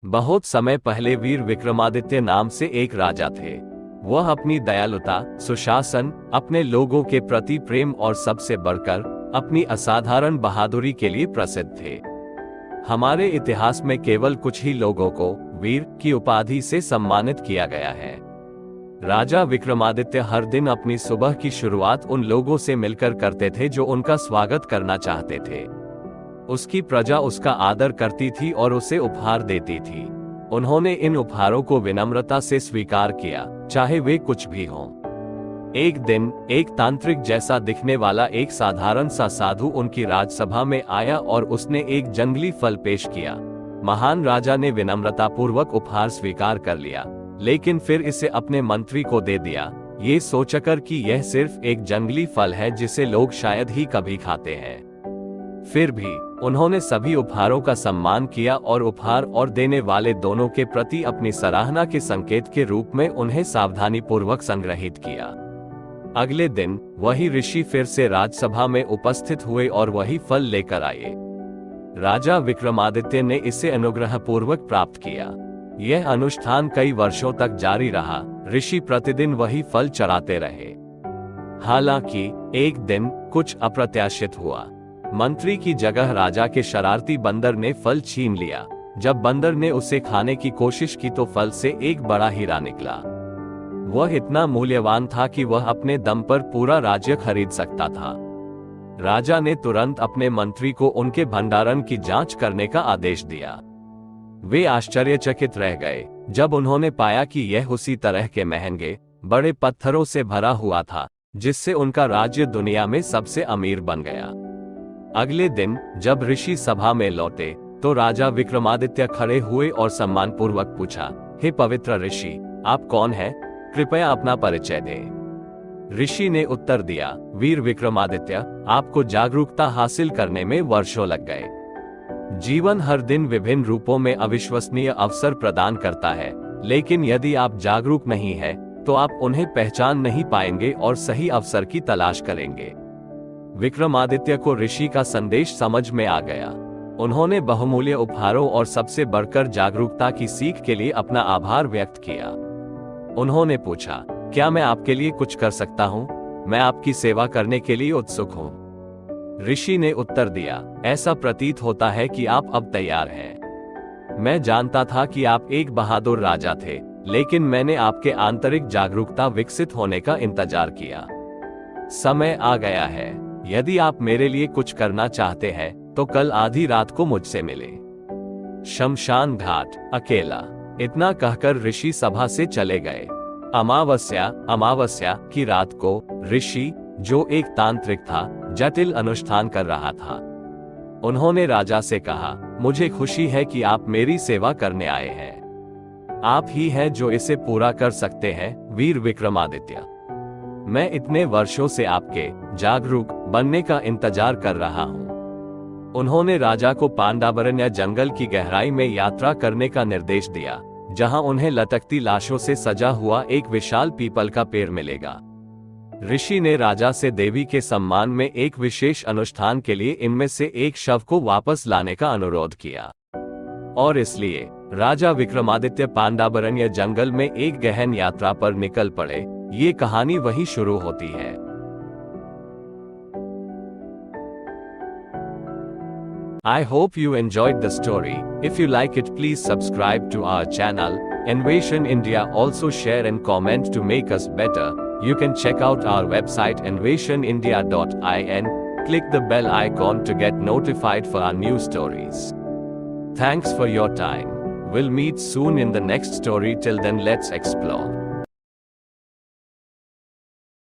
बहुत समय पहले वीर विक्रमादित्य नाम से एक राजा थे। वह अपनी दयालुता, सुशासन, अपने लोगों के प्रति प्रेम और सबसे बढ़कर अपनी असाधारण बहादुरी के लिए प्रसिद्ध थे। हमारे इतिहास में केवल कुछ ही लोगों को वीर की उपाधि से सम्मानित किया गया है। राजा विक्रमादित्य हर दिन अपनी सुबह की शुरुआत उन लोगों से मिलकर करते थे जो उनका स्वागत करना चाहते थे। उसकी प्रजा उसका आदर करती थी और उसे उपहार देती थी। उन्होंने इन उपहारों को विनम्रता से स्वीकार किया, चाहे वे कुछ भी हों। एक दिन एक तांत्रिक जैसा दिखने वाला एक साधारण सा साधु उनकी राजसभा में आया और उसने एक जंगली फल पेश किया। महान राजा ने विनम्रतापूर्वक उपहार स्वीकार कर लिया, लेकिन फिर इसे अपने मंत्री को दे दिया, ये सोचकर कि यह सिर्फ एक जंगली फल है जिसे लोग शायद ही कभी खाते हैं। फिर भी उन्होंने सभी उपहारों का सम्मान किया और उपहार और देने वाले दोनों के प्रति अपनी सराहना के संकेत के रूप में उन्हें सावधानीपूर्वक संग्रहित किया। अगले दिन वही ऋषि फिर से राजसभा में उपस्थित हुए और वही फल लेकर आए। राजा विक्रमादित्य ने इसे अनुग्रहपूर्वक प्राप्त किया। यह अनुष्ठान कई वर्षों तक जारी रहा। ऋषि प्रतिदिन वही फल चढ़ाते रहे। हालांकि एक दिन कुछ अप्रत्याशित हुआ। मंत्री की जगह राजा के शरारती बंदर ने फल छीन लिया। जब बंदर ने उसे खाने की कोशिश की तो फल से एक बड़ा हीरा निकला। वह इतना मूल्यवान था कि वह अपने दम पर पूरा राज्य खरीद सकता था। राजा ने तुरंत अपने मंत्री को उनके भंडारण की जांच करने का आदेश दिया। वे आश्चर्यचकित रह गए जब उन्होंने पाया कि यह उसी तरह के महंगे बड़े पत्थरों से भरा हुआ था जिससे उनका राज्य दुनिया में सबसे अमीर बन गया। अगले दिन जब ऋषि सभा में लौटे तो राजा विक्रमादित्य खड़े हुए और सम्मानपूर्वक पूछा, हे पवित्र ऋषि, आप कौन हैं? कृपया अपना परिचय दें। ऋषि ने उत्तर दिया, वीर विक्रमादित्य, आपको जागरूकता हासिल करने में वर्षों लग गए। जीवन हर दिन विभिन्न रूपों में अविश्वसनीय अवसर प्रदान करता है, लेकिन यदि आप जागरूक नहीं हैं, तो आप उन्हें पहचान नहीं पाएंगे और सही अवसर की तलाश करेंगे। विक्रमादित्य को ऋषि का संदेश समझ में आ गया। उन्होंने बहुमूल्य उपहारों और सबसे बढ़कर जागरूकता की सीख के लिए अपना आभार व्यक्त किया। उन्होंने पूछा, क्या मैं आपके लिए कुछ कर सकता हूँ? मैं आपकी सेवा करने के लिए उत्सुक हूँ। ऋषि ने उत्तर दिया, ऐसा प्रतीत होता है कि आप अब तैयार हैं। मैं जानता था कि आप एक बहादुर राजा थे, लेकिन मैंने आपके आंतरिक जागरूकता विकसित होने का इंतजार किया। समय आ गया है। यदि आप मेरे लिए कुछ करना चाहते हैं तो कल आधी रात को मुझसे मिले। शमशान घाट, अकेला। इतना कहकर ऋषि सभा से चले गए। अमावस्या की रात को ऋषि, जो एक तांत्रिक था, जटिल अनुष्ठान कर रहा था। उन्होंने राजा से कहा, मुझे खुशी है कि आप मेरी सेवा करने आए हैं। आप ही हैं जो इसे पूरा कर सकते हैं, वीर विक्रमादित्य। मैं इतने वर्षों से आपके जागरूक बनने का इंतजार कर रहा हूँ। उन्होंने राजा को पांडावरण्य जंगल की गहराई में यात्रा करने का निर्देश दिया, जहां उन्हें लटकती लाशों से सजा हुआ एक विशाल पीपल का पेड़ मिलेगा। ऋषि ने राजा से देवी के सम्मान में एक विशेष अनुष्ठान के लिए इनमें से एक शव को वापस लाने का अनुरोध किया, और इसलिए राजा विक्रमादित्य पांडावरण्य जंगल में एक गहन यात्रा पर निकल पड़े। ये कहानी वही शुरू होती है। I hope you enjoyed the story. If you like it, please subscribe to our channel, Innovation India. Also share and comment to make us better. You can check out our website innovationindia.in. Click the bell icon to get notified for our new stories. Thanks for your time. We'll meet soon in the next story. Till then, let's explore.